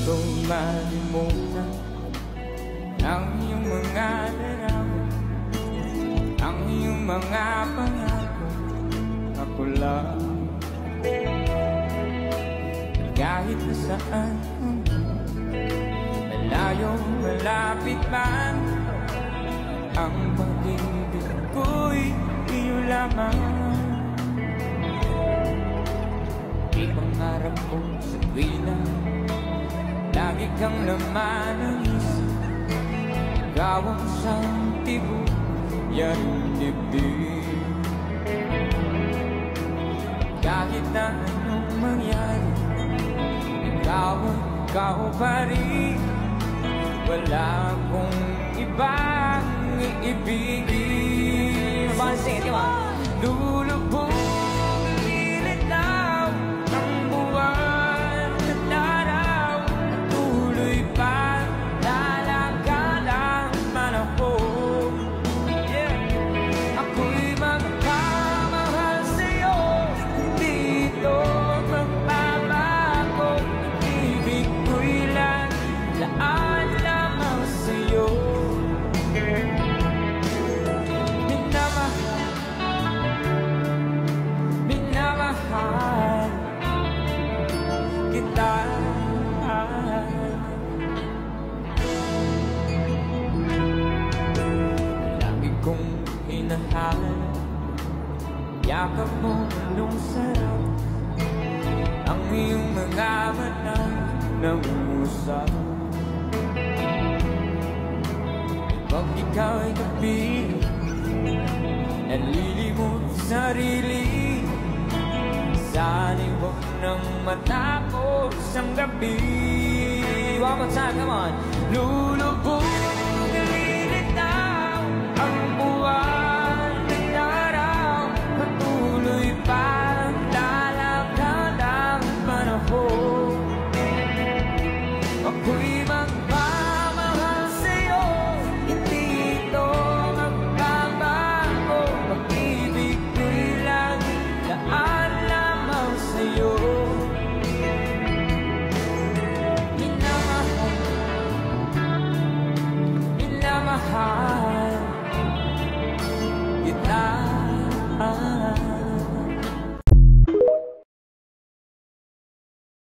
kong malimutan ang iyong mga larawan, ang iyong mga pangako. Ako lang, kahit na saan, malayo, malapit man, ang pag-ibig ko'y iyo lamang. Ipangarap kong sa tuwina, lagi kang laman ng isip. Ikaw ang siyang tibuyan dibdib. Kahit na anong mangyari, ikaw pa rin. Wala akong ibang iibigin. Sing it, come on. Lulubog ilitaw ang buwan at araw, tuloy pa lalakad ang panahon. Ako'y magpamahal sa'yo, hindi ito magbabago. Ibig ko'y laan lamang sa'yo. Minamahal kita. Lagi kong inahal yakap mo nung sarap, ang iyong mga mata nangungusap. Pag ikaw'y kapiling, nalilimot sarili, sana'y huwag nang matapos ang gabi. One more time, come on. Lulubog ilitaw ang buwan at araw, patuloy pa lalakad ang panahon. Ako'y magmamahal sa'yo, hindi ito magbabago. Pag-ibig ko'y laging laan lamang sa'yo. Minamahal, minamahal